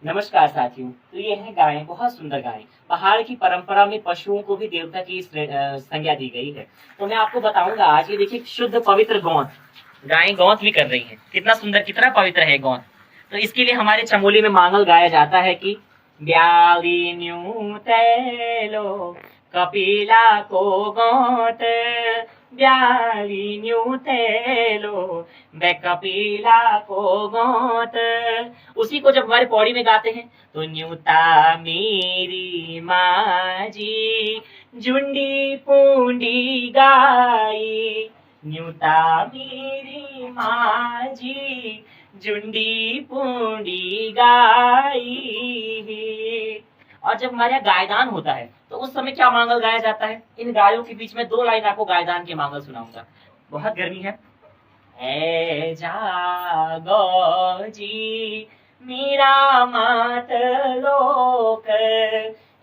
नमस्कार साथियों। तो ये है गाय, बहुत सुंदर गाय। पहाड़ की परंपरा में पशुओं को भी देवता की संज्ञा दी गई है। तो मैं आपको बताऊंगा आज, ये देखिए शुद्ध पवित्र गौंत। गायें गौंत भी कर रही हैं। कितना सुंदर, कितना पवित्र है गौंत। तो इसके लिए हमारे चमोली में मांगल गाया जाता है कि ब्याली न्यू तैलो कपिला को गौत, ब्याली न्यू तैलो बे कपिला को गौत। उसी को जब हमारे पौड़ी में गाते हैं तो न्यूता मेरी माजी झुंडी पूंडी गाई, न्यूता मेरी माजी झुंडी पूंडी गाई। और जब हमारे यहाँ गायदान होता है तो उस समय क्या मांगल गाया जाता है? इन गायों के बीच में दो लाइन आपको गायदान के मांगल सुनाऊंगा। बहुत गर्मी है। ऐ जागो जी मेरा मात लोक,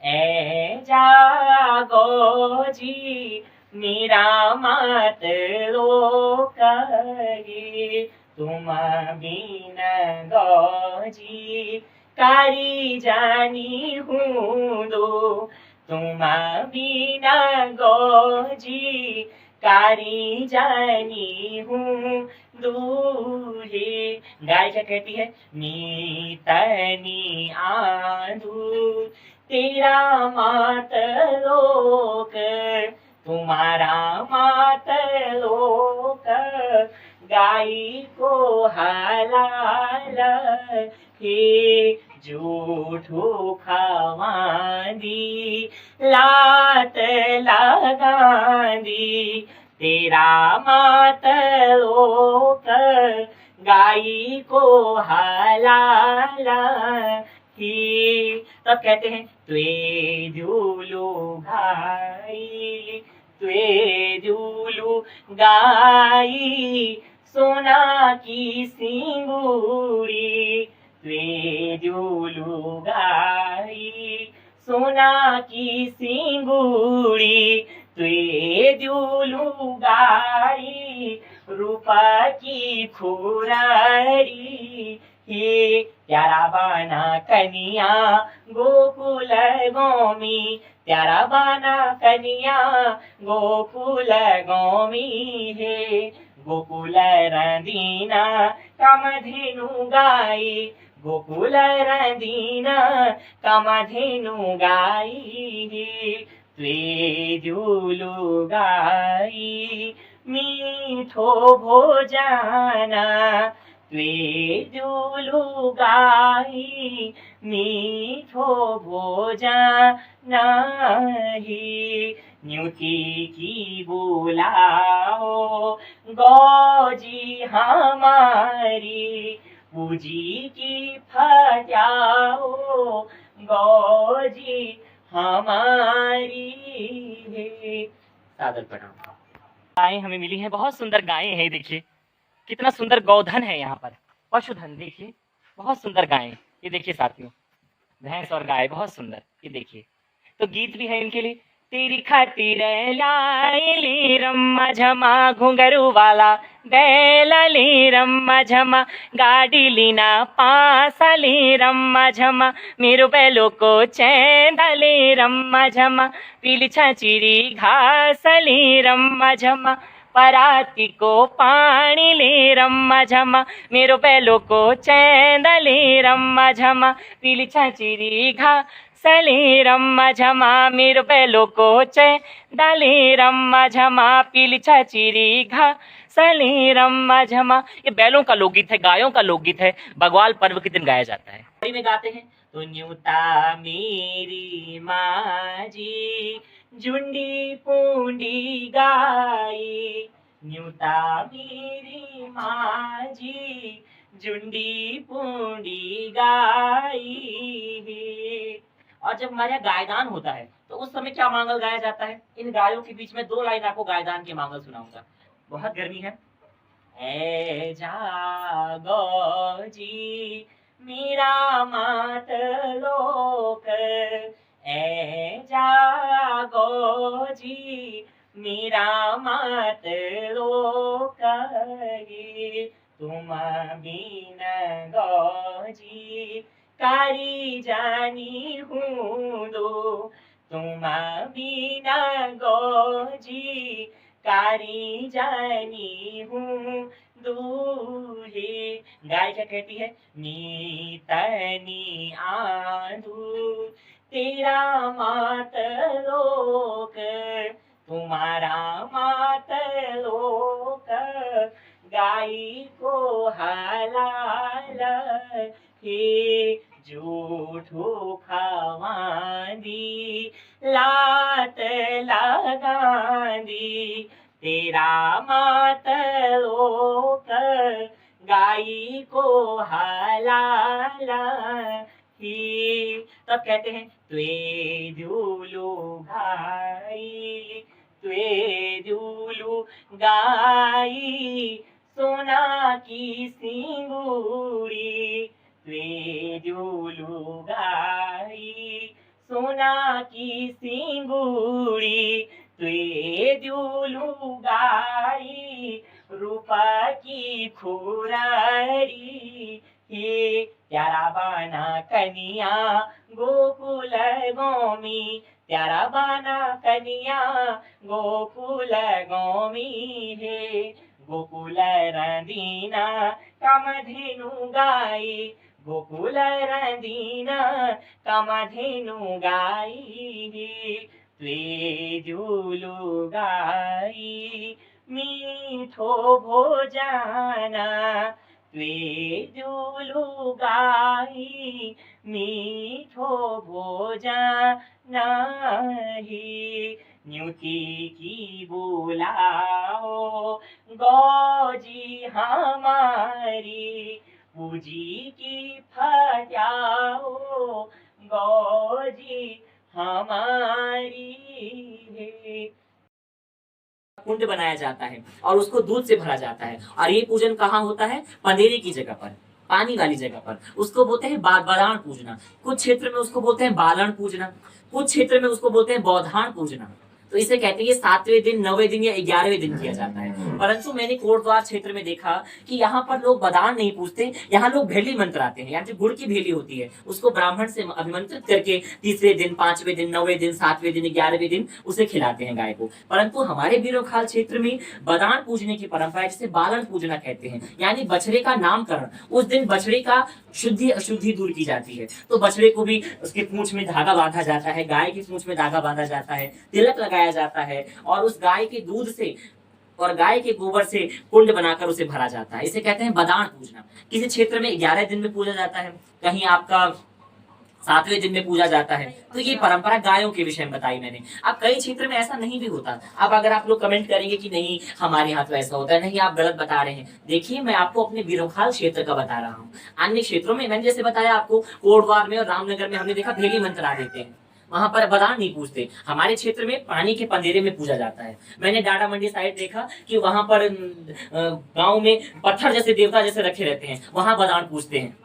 ऐ जागो जी मेरा मात लोक, तुम बिन गौजी कारी जानी हूँ दो, तुम बिन गौजी कारी जानी हूँ दूहे। गाय क्या कहती है? नीतनी आंधू तेरा मात लोक, तुम्हारा मात लोक, गाई को हलाल हे जूठू खवांदी लात लगांदी, तेरा मात लोक गाई को हलाल ही। तब कहते हैं त्वे झूलू गाई, त्वे झूलू गाई सोना की सिंगूरी, त्वे झूलू गाई सोना की सिंगूरी, त्वे झूलू गाई रूपा की खुराड़ी, हे प्यारा बाना कनिया गोकुल गोमी, प्यारा बाना कनिया गोकुल गोमी, हे गोकुल रंदीना कामधेनु गाई, गोकुल रंदीना कामधेनु गाई, त्वे झूलू गाई मीठो भोजना, त्वे झूलू गाई मीठो भोजना ही। न्यूती की बुलाओ गौजी हमारी, पूजी की फजाओ गौजी हमारी है। सादर प्रणाम। गायें हमें मिली हैं, बहुत सुंदर गायें हैं। देखिए कितना सुंदर गौधन है यहाँ पर, पशुधन। देखिए बहुत सुंदर गायें। ये देखिए साथियों, भैंस और गाय बहुत सुंदर। ये देखिए, तो गीत भी है इनके लिए। तेरी खातिर लाइली रम्मा झमा घुंघरू वाला बैलली रम्मा झमा, गाड़ी लीना पासली रम्मा झमा, मेरो बैलो को चैंदली रम्मा झमा, पीली छाचिरी घासली रम्मा झमा, पराती को पानी ले रम्मा झमा, मेरो बैलो को चैंदली रम्मा झमा, पीली छाचिरी घासली रम्मा झमा, मेरो बैलो को चैंदली रम्मा झमा, पीली छाचिरी घासली रम्मा झमा। ये बैलों का लोकगीत है, गायों का लोकगीत है। बग्वाल पर्व के दिन गाया जाता है। में गाते हैं तो न्यूता मेरी माजी झुंडी पूंडी गाई, न्यूता मेरी माजी झुंडी पूंडी गाई। और जब हमारे यहाँ गायदान होता है तो उस समय क्या मांगल गाया जाता है? इन गायों के बीच में दो लाइन आपको गायदान के मांगल सुनाऊंगा। बहुत गर्मी है। ऐ जागो जी मेरा मात लोक, ऐ जागो जी मेरा मात लोक, तुम बिन गौजी कारी जानी हूँ दो तुम बिना गौजी कारी जानी हूँ दूहे। गाय क्या कहती है, नीतनी आंधू तेरा मात लोक तुम्हारा मात लोक गाई को हलाल हे झूठो खवांदी लात लगांदी तेरा मात लोक गाई को हलाल ही। तब कहते हैं त्वे झूलू गाई त्वे झूलू गाई सोना की सिंगूरी त्वे झूलू गाई सोना की सिंगूरी त्वे झूलू गाई रूपा की खुरारी हे प्यारा बाना कनिया गोकुल गोमी प्यारा बाना कनिया गोकुल गोमी हे गोकुल रंदीना कामधेनु गाई गोकुल रंदीना कामधेनु गाई हे त्वे झूलू गाई मीठो भोजना त्वे झूलू गाई मीठो भोजना ही। न्यूती की बुलाओ गौजी हमारी पूजी की फजाओ गौजी हमारी है। कुंड बनाया जाता है और उसको दूध से भरा जाता है और ये पूजन कहाँ होता है, पंदेरी की जगह पर, पानी वाली जगह पर। उसको बोलते हैं बालाण पूजना, कुछ क्षेत्र में उसको बोलते हैं बालाण पूजना, कुछ क्षेत्र में उसको बोलते हैं बौधान पूजना। तो इसे कहते हैं 7वें दिन 9वें दिन या 11वें दिन किया जाता है। परंतु मैंने कोटद्वार क्षेत्र में देखा कि यहाँ पर लोग बदान नहीं पूजते, यहाँ लोग भेली मंत्राते हैं। यानी जो गुड़ की भेली होती है उसको ब्राह्मण से अभिमंत्रित करके 3वें दिन 5वें दिन 9वें दिन 7वें दिन 11वें दिन उसे खिलाते हैं गाय को। परंतु हमारे बीरोखाल क्षेत्र में बदान पूजने की परंपरा है, जिसे बालन पूजना कहते हैं। यानी बछड़े का नामकरण, उस दिन बछड़े का शुद्धि अशुद्धि दूर की जाती है। तो बछड़े को भी उसके पूंछ में धागा बांधा जाता है, गाय की पूंछ में धागा बांधा जाता है, तिलक लगाया जाता है और उस गाय के दूध से और गाय के गोबर से कुंड बनाकर उसे भरा जाता है। इसे कहते हैं बदान पूजना। किसी क्षेत्र में 11 दिन में पूजा जाता है, कहीं आपका 7वें दिन में पूजा जाता है। तो ये परंपरा गायों के विषय में बताई मैंने। अब कई क्षेत्र में ऐसा नहीं भी होता। अब अगर आप लोग कमेंट करेंगे कि नहीं हमारे यहाँ तो ऐसा होता है, नहीं आप गलत बता रहे हैं। देखिए मैं आपको अपने बीरोखाल क्षेत्र का बता रहा हूँ। अन्य क्षेत्रों में मैंने जैसे बताया आपको, कोटद्वार में और रामनगर में हमने देखा भेली मंत्रा देते हैं, वहां पर बदान नहीं पूजते। हमारे क्षेत्र में पानी के पंदेरे में पूजा जाता है। मैंने डाडा मंडी साइड देखा कि वहां पर गांव में पत्थर जैसे देवता जैसे रखे रहते हैं, वहां बदान पूजते हैं।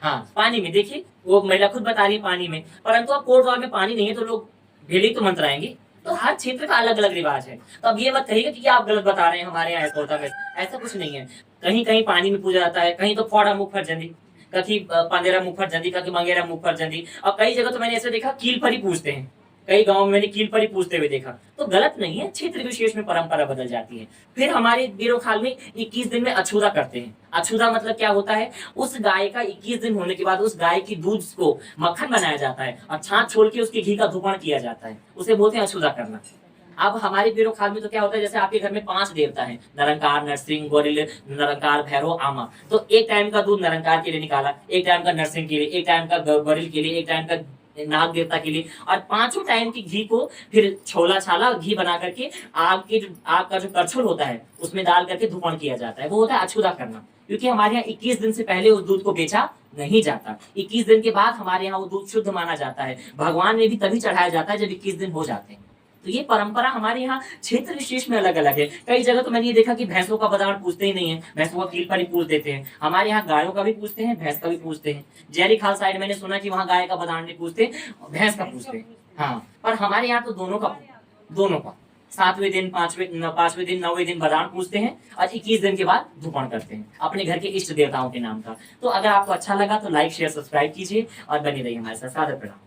हाँ पानी में, देखिए वो महिला खुद बता रही है पानी में। परंतु अब कोटद्वार में पानी नहीं है तो लोग भेली तो मंत्राएंगे। तो हर क्षेत्र का अलग अलग रिवाज है। तो अब ये मत कहिएगा कि आप गलत बता रहे हैं, हमारे यहाँ ऐसा होता है। ऐसा कुछ नहीं है। कहीं कहीं पानी में पूजा जाता है, कहीं तो फोड़ा मुख पर जंदी, कहीं पंदेरा मुख पर जंदी, कहीं मंगेरा मुख पर जंदी। और कई जगह तो मैंने ऐसे देखा कील पर ही पूजते हैं, कई गांव में मैंने कील पर ही पूजते हुए देखा। तो गलत नहीं है, क्षेत्र विशेष में परंपरा बदल जाती है। फिर हमारे बीरोखाल में 21 दिन में अछूता करते हैं। अछूता मतलब क्या होता है, उस गाय का 21 दिन होने के बाद उस गाय की दूध को मक्खन बनाया जाता है और छाछ छोड़ के उसके घी का धूपण किया जाता है, उसे बोलते हैं अछूता करना। अब हमारे बीरोखाल में तो क्या होता है, जैसे आपके घर में 5 देवता हैं, निरंकार, नरसिंह, गोरिल, निरंकार, भैरव, आमा। तो एक टाइम का दूध निरंकार के लिए निकाला, एक टाइम का नरसिंह के लिए, एक टाइम का गोरिल के लिए, एक टाइम का नाग देवता के लिए, और 5 टाइम की घी को फिर छोला छाला घी बना करके आग का जो करछुल होता है उसमें डाल करके धूपण किया जाता है। वो होता है अछूता करना। क्योंकि हमारे यहाँ 21 दिन से पहले उस दूध को बेचा नहीं जाता। 21 दिन के बाद हमारे यहाँ वो दूध शुद्ध माना जाता है। भगवान में भी तभी चढ़ाया जाता है जब 21 दिन हो जाते हैं। तो ये परंपरा हमारे यहाँ क्षेत्र विशेष में अलग अलग है। कई जगह तो मैंने ये देखा कि भैंसों का बदान पूजते ही नहीं है, भैंसों का कील पर ही पूज देते हैं। हमारे यहाँ गायों का भी पूजते हैं, भैंस का भी पूजते हैं। जैली खाल साइड मैंने सुना कि वहाँ गाय का बदान नहीं पूजते, भैंस का पूजते हैं। हाँ, पर हमारे यहाँ तो दोनों का 7वें दिन 5वें दिन 9वें दिन बरदान पूजते हैं और 21 दिन के बाद धूपण करते हैं अपने घर के इष्ट देवताओं के नाम का। तो अगर आपको अच्छा लगा तो लाइक शेयर सब्सक्राइब कीजिए और बने रहिए हमारे साथ। सादर प्रणाम।